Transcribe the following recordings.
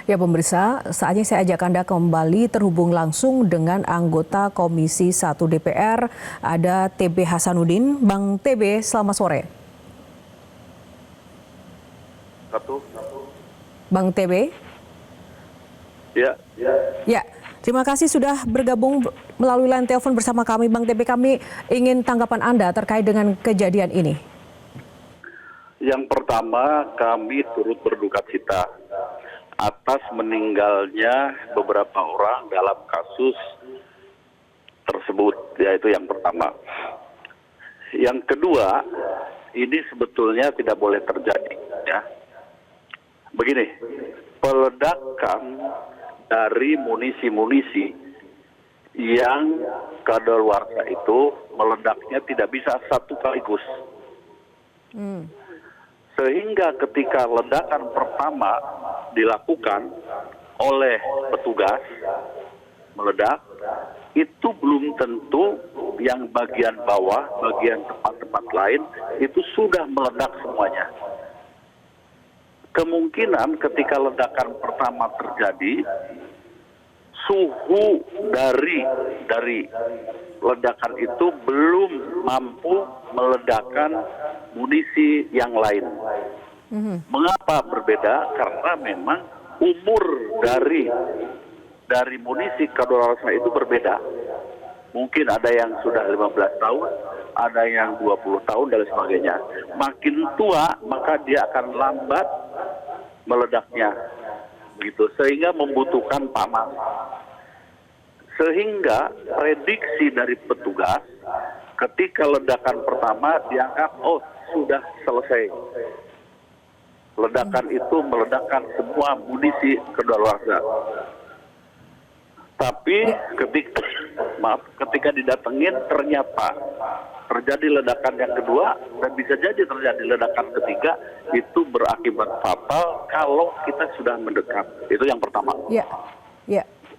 Ya pemirsa, saatnya saya ajak Anda kembali terhubung langsung dengan anggota Komisi 1 DPR, ada TB Hasanuddin. Bang TB, selamat sore. Bang TB? Ya, terima kasih sudah bergabung melalui line telepon bersama kami. Bang TB, kami ingin tanggapan Anda terkait dengan kejadian ini. Yang pertama, kami turut berduka cita atas meninggalnya beberapa orang dalam kasus tersebut, yaitu yang pertama. Yang kedua, ini sebetulnya tidak boleh terjadi, ya. Begini, peledakan dari munisi-munisi yang kadaluarsa itu meledaknya tidak bisa satu kaligus. Sehingga ketika ledakan pertama dilakukan oleh petugas meledak, itu belum tentu yang bagian bawah, bagian tempat-tempat lain itu sudah meledak semuanya. Kemungkinan ketika ledakan pertama terjadi, suhu dari ledakan itu belum mampu meledakkan munisi yang lain. Mengapa berbeda? Karena memang umur dari munisi kadaluarsa itu berbeda. Mungkin ada yang sudah 15 tahun, ada yang 20 tahun dan sebagainya. Makin tua maka dia akan lambat meledaknya, begitu. Sehingga membutuhkan panas. Sehingga prediksi dari petugas ketika ledakan pertama dianggap sudah selesai. Ledakan itu meledakkan semua munisi kadaluarsa. Tapi ketika didatengin ternyata terjadi ledakan yang kedua dan bisa jadi terjadi ledakan ketiga, itu berakibat fatal kalau kita sudah mendekat. Itu yang pertama. Ya.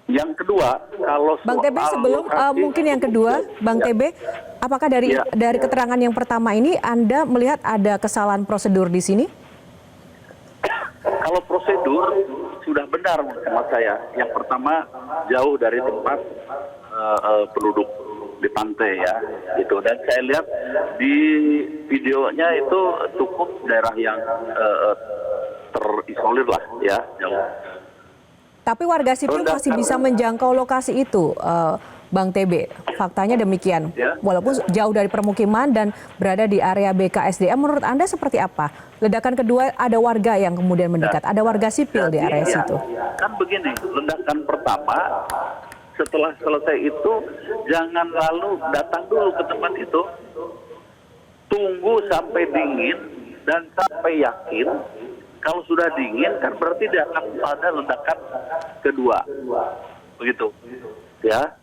Yang kedua, kalau Bang TB sebelum mungkin yang kedua, Bang TB, apakah dari keterangan yang pertama ini Anda melihat ada kesalahan prosedur di sini? Kalau prosedur sudah benar menurut saya. Yang pertama, jauh dari tempat penduduk di pantai, ya, gitu. Dan saya lihat di videonya itu cukup daerah yang terisolir lah, ya, jauh. Tapi warga sipil masih bisa menjangkau lokasi itu, Bang TB. Faktanya demikian. Walaupun jauh dari permukiman dan berada di area BKSDM, menurut Anda seperti apa? Ledakan kedua ada warga yang kemudian mendekat, ada warga sipil di area situ. Kan begini, ledakan pertama setelah selesai itu jangan lalu datang dulu ke tempat itu. Tunggu sampai dingin dan sampai yakin. Kalau sudah dingin kan berarti dia akan ada ledakan kedua, begitu, ya.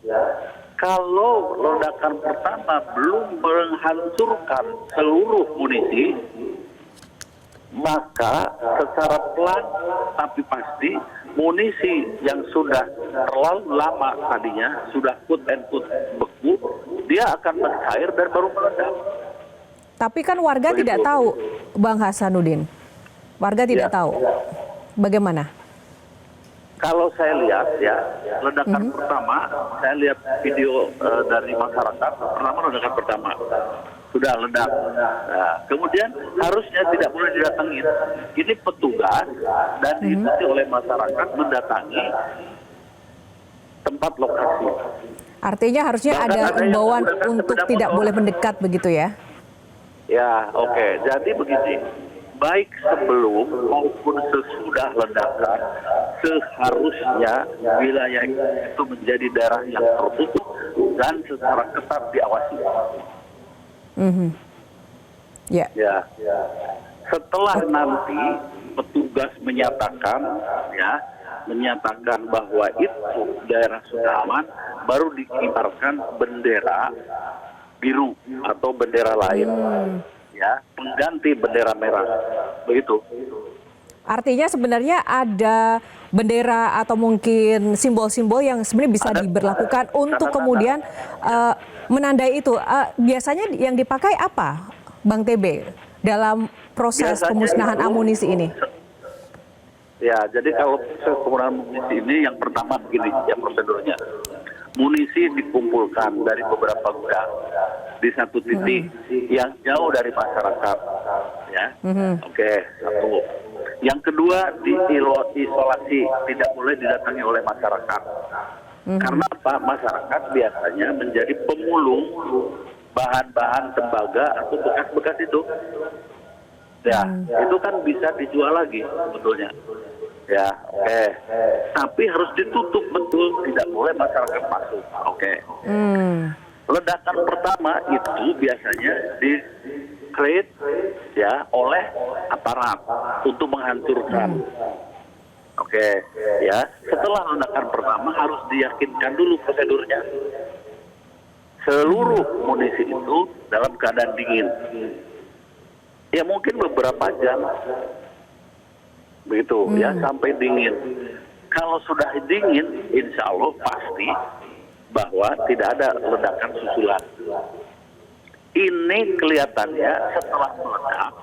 Kalau ledakan pertama belum menghancurkan seluruh munisi, maka secara pelan tapi pasti munisi yang sudah terlalu lama tadinya sudah put beku, dia akan mencair dan baru meledak. Tapi kan warga tidak tahu, Bang Hasanuddin. Warga tidak tahu. Bagaimana? Kalau saya lihat, ya, ledakan pertama, saya lihat video dari masyarakat, pertama ledakan pertama sudah ledak. Nah, kemudian harusnya tidak boleh didatangin. Ini petugas dan diikuti oleh masyarakat mendatangi tempat lokasi. Artinya harusnya ada imbauan untuk tidak boleh mendekat, begitu ya? Ya, oke. Jadi begini. Baik sebelum maupun sesudah ledakan, seharusnya wilayah itu menjadi daerah yang tertutup dan secara ketat diawasi. Setelah nanti petugas menyatakan bahwa itu daerah sudah aman, baru dikibarkan bendera biru atau bendera lain. Ya, pengganti bendera merah, begitu. Artinya sebenarnya ada bendera atau mungkin simbol-simbol yang sebenarnya bisa diberlakukan untuk kemudian menandai itu. Biasanya yang dipakai apa, Bang TB, dalam proses pemusnahan amunisi ini? Ya, jadi kalau proses penggunaan munisi ini yang pertama begini ya prosedurnya. Munisi dikumpulkan dari beberapa gudang di satu titik yang jauh dari masyarakat, ya. Oke, satu. Yang kedua diisolasi, tidak boleh didatangi oleh masyarakat. Karena apa? Masyarakat biasanya menjadi pemulung bahan-bahan tembaga atau bekas-bekas itu. Ya, itu kan bisa dijual lagi sebetulnya. Ya, oke. Tapi harus ditutup betul, tidak boleh masyarakat masuk. Oke. Ledakan pertama itu biasanya di create ya oleh aparat untuk menghancurkan. Oke, ya. Setelah ledakan pertama harus diyakinkan dulu prosedurnya. Seluruh munisi itu dalam keadaan dingin. Ya mungkin beberapa jam. Begitu ya, sampai dingin. Kalau sudah dingin, insya Allah pasti bahwa tidak ada ledakan susulan. Ini kelihatannya setelah meledak,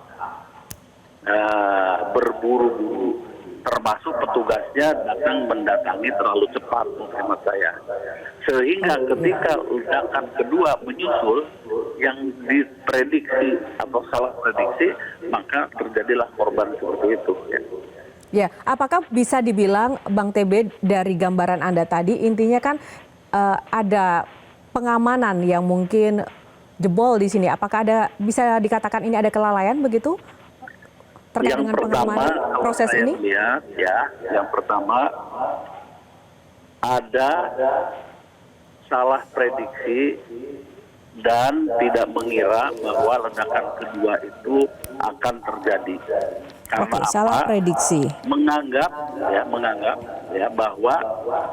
berburu-buru, termasuk petugasnya datang mendatangi terlalu cepat menurut saya. Sehingga ketika ledakan kedua menyusul, yang diprediksi atau salah prediksi, maka terjadilah korban seperti itu. Ya, apakah bisa dibilang Bang TB dari gambaran Anda tadi intinya kan ada pengamanan yang mungkin jebol di sini. Apakah ada bisa dikatakan ini ada kelalaian begitu terkait dengan pengamanan proses ini? Lihat, ya, yang pertama ada salah prediksi dan tidak mengira bahwa ledakan kedua itu akan terjadi. Karena Oke, salah prediksi. Menganggap ya bahwa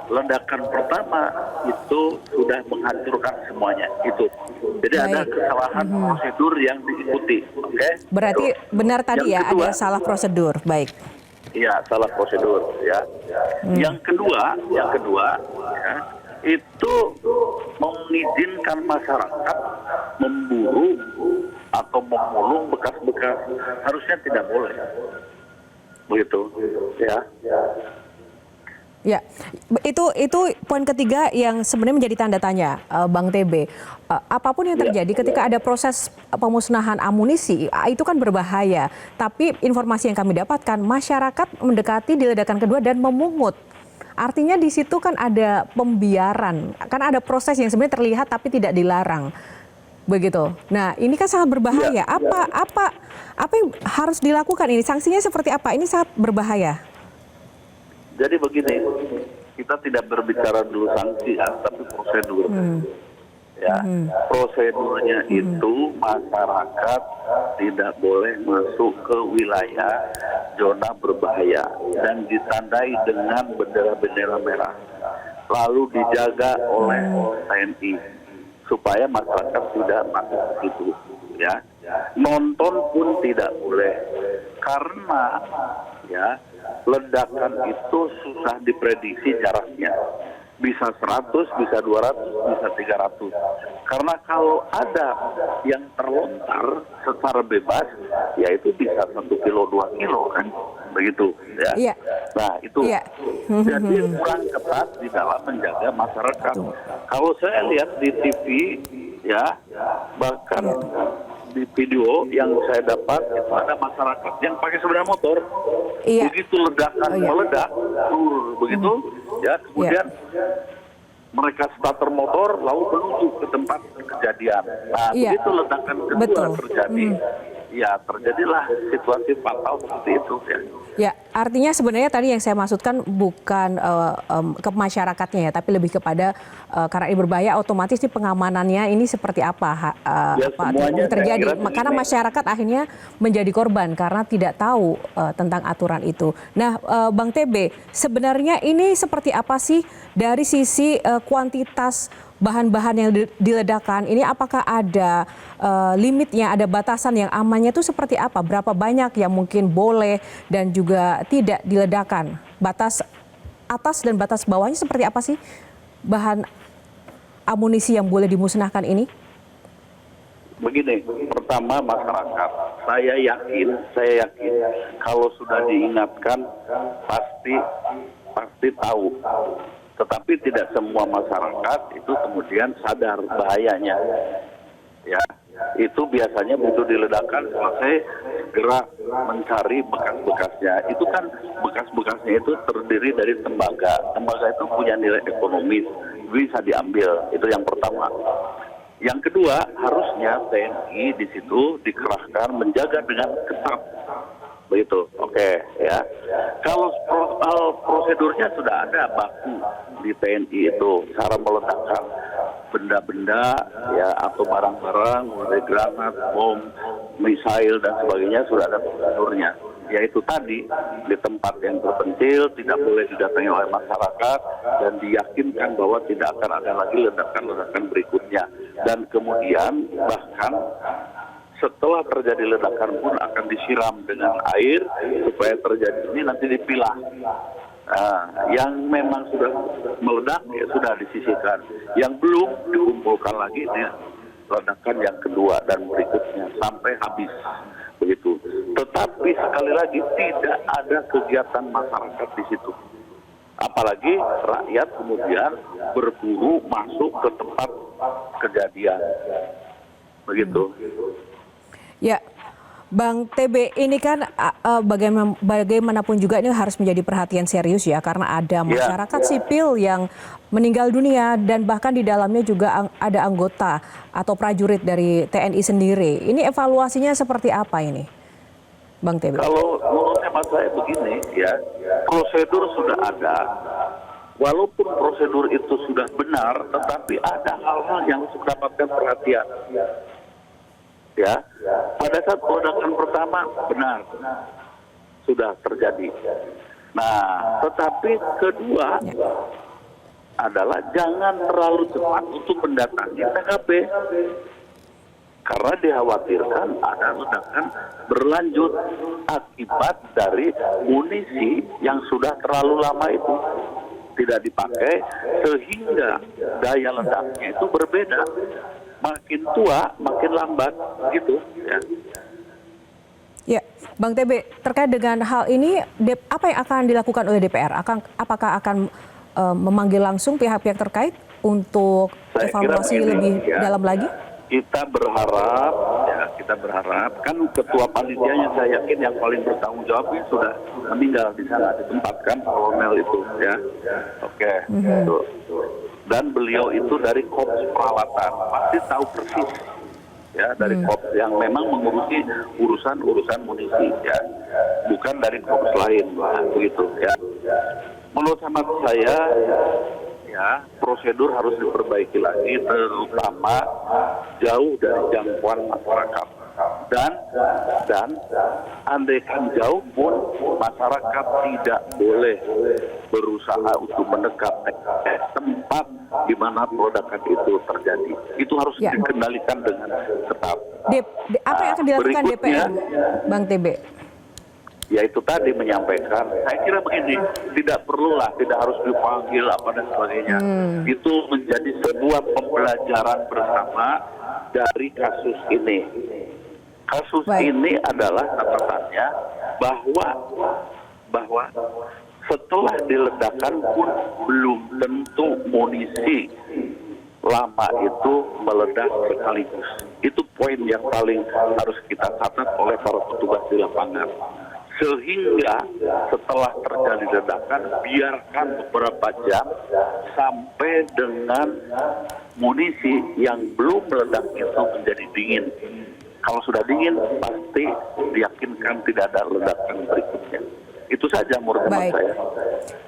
ledakan pertama itu sudah menghancurkan semuanya. Itu. Jadi ada kesalahan prosedur yang diikuti. Oke? Berarti benar tadi yang ya kedua, ada salah prosedur. Baik. Iya, salah prosedur ya. Yang kedua ya, itu mengizinkan masyarakat memburu atau memulung bekas-bekas, harusnya tidak boleh. Begitu, ya. Ya, itu poin ketiga yang sebenarnya menjadi tanda tanya, Bang TB. Apapun yang terjadi ketika ada proses pemusnahan amunisi, itu kan berbahaya. Tapi informasi yang kami dapatkan, masyarakat mendekati di ledakan kedua dan memungut. Artinya di situ kan ada pembiaran, kan ada proses yang sebenarnya terlihat tapi tidak dilarang. Begitu. Nah, ini kan sangat berbahaya. Apa yang harus dilakukan ini? Sanksinya seperti apa? Ini sangat berbahaya. Jadi begini, kita tidak berbicara dulu sanksi ya, tapi prosedur. Ya, prosedurnya itu masyarakat tidak boleh masuk ke wilayah zona berbahaya dan ditandai dengan bendera-bendera merah. Lalu dijaga oleh TNI supaya masyarakat tidak masuk ke situ. Ya, nonton pun tidak boleh karena ya ledakan itu susah diprediksi jaraknya. Bisa 100, bisa 200, bisa 300. Karena kalau ada yang terlontar secara bebas, ya itu bisa 1 kilo, 2 kilo kan. Begitu ya. Iya. Nah itu. Iya. Jadi kurang ketat di dalam menjaga masyarakat. Kalau saya lihat di TV ya, bahkan di video yang saya dapat itu ada masyarakat yang pakai sepeda motor. Iya. Begitu ledakan meledak, begitu ya, kemudian mereka starter motor lalu menuju ke tempat kejadian. Nah, begitu ledakan kedua terjadi, ya terjadilah situasi fatal seperti itu ya. Ya, artinya sebenarnya tadi yang saya maksudkan bukan ke masyarakatnya ya, tapi lebih kepada karena ini berbahaya, otomatis di pengamanannya ini seperti apa, yang terjadi. Karena masyarakat akhirnya menjadi korban karena tidak tahu tentang aturan itu. Nah, Bang TB, sebenarnya ini seperti apa sih dari sisi kuantitas bahan-bahan yang diledakkan ini, apakah ada limitnya, ada batasan yang amannya itu seperti apa? Berapa banyak yang mungkin boleh dan juga tidak diledakkan? Batas atas dan batas bawahnya seperti apa sih bahan amunisi yang boleh dimusnahkan ini? Begini, pertama masyarakat, saya yakin kalau sudah diingatkan pasti tahu. Tetapi tidak semua masyarakat itu kemudian sadar bahayanya. Ya, itu biasanya begitu diledakkan selesai segera mencari bekas-bekasnya. Itu kan bekas-bekasnya itu terdiri dari tembaga. Tembaga itu punya nilai ekonomis, bisa diambil. Itu yang pertama. Yang kedua, harusnya TNI di situ dikerahkan menjaga dengan ketat. Begitu, oke ya. Kalau prosedurnya sudah ada baku di TNI itu, cara meledakkan benda-benda ya atau barang-barang, mulai granat, bom, misail dan sebagainya sudah ada prosedurnya. Yaitu tadi di tempat yang terpencil, tidak boleh didatangi oleh masyarakat dan diyakinkan bahwa tidak akan ada lagi ledakan-ledakan berikutnya. Dan kemudian bahkan setelah terjadi ledakan pun akan disiram dengan air supaya terjadi ini nanti dipilah. Yang memang sudah meledak ya sudah disisihkan. Yang belum dikumpulkan lagi di ledakan yang kedua dan berikutnya sampai habis. Begitu. Tetapi sekali lagi tidak ada kegiatan masyarakat di situ. Apalagi rakyat kemudian berburu masuk ke tempat kejadian. Begitu. Ya, Bang TB, ini kan bagaimanapun juga ini harus menjadi perhatian serius ya, karena ada masyarakat sipil yang meninggal dunia dan bahkan di dalamnya juga ada anggota atau prajurit dari TNI sendiri. Ini evaluasinya seperti apa ini, Bang TB? Kalau menurut hemat saya begini ya, prosedur sudah ada. Walaupun prosedur itu sudah benar, tetapi ada hal-hal yang harus mendapatkan perhatian. Ya, pada saat ledakan pertama benar sudah terjadi. Nah, tetapi kedua adalah jangan terlalu cepat untuk mendatangi TKP karena dikhawatirkan ada ledakan berlanjut akibat dari munisi yang sudah terlalu lama itu tidak dipakai sehingga daya ledaknya itu berbeda. Makin tua, makin lambat, gitu ya. Ya, Bang TB, terkait dengan hal ini, apa yang akan dilakukan oleh DPR? Apakah akan memanggil langsung pihak-pihak terkait untuk evaluasi lebih dalam lagi? Kita berharap, kan ketua panitianya saya yakin yang paling bertanggung jawabnya sudah meninggal di sana, ditempatkan kolonel itu, ya. Oke, dan beliau itu dari Korps Peralatan, pasti tahu persis ya dari Korps yang memang mengurusi urusan munisi ya, bukan dari Korps lain begitu ya. Menurut hemat saya ya prosedur harus diperbaiki lagi, terutama jauh dari jangkauan masyarakat. Dan andaikan jauh pun masyarakat tidak boleh berusaha untuk mendekat tempat di mana ledakan itu terjadi. Itu harus dikendalikan dengan ketat. Apa yang akan dilakukan DPR, Bang TB? Ya itu tadi menyampaikan, saya kira begini, tidak harus dipanggil apa dan sebagainya. Itu menjadi sebuah pembelajaran bersama dari kasus ini. Kasus ini adalah catatannya bahwa setelah diledakkan pun belum tentu munisi lama itu meledak sekaligus. Itu poin yang paling harus kita catat oleh para petugas di lapangan. Sehingga setelah terjadi ledakan, biarkan beberapa jam sampai dengan munisi yang belum meledak itu menjadi dingin. Kalau sudah dingin, pasti diyakinkan tidak ada ledakan berikutnya. Itu saja menurut saya.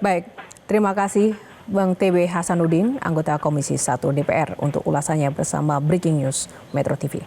Baik, terima kasih Bang TB Hasanuddin, anggota Komisi 1 DPR untuk ulasannya bersama Breaking News Metro TV.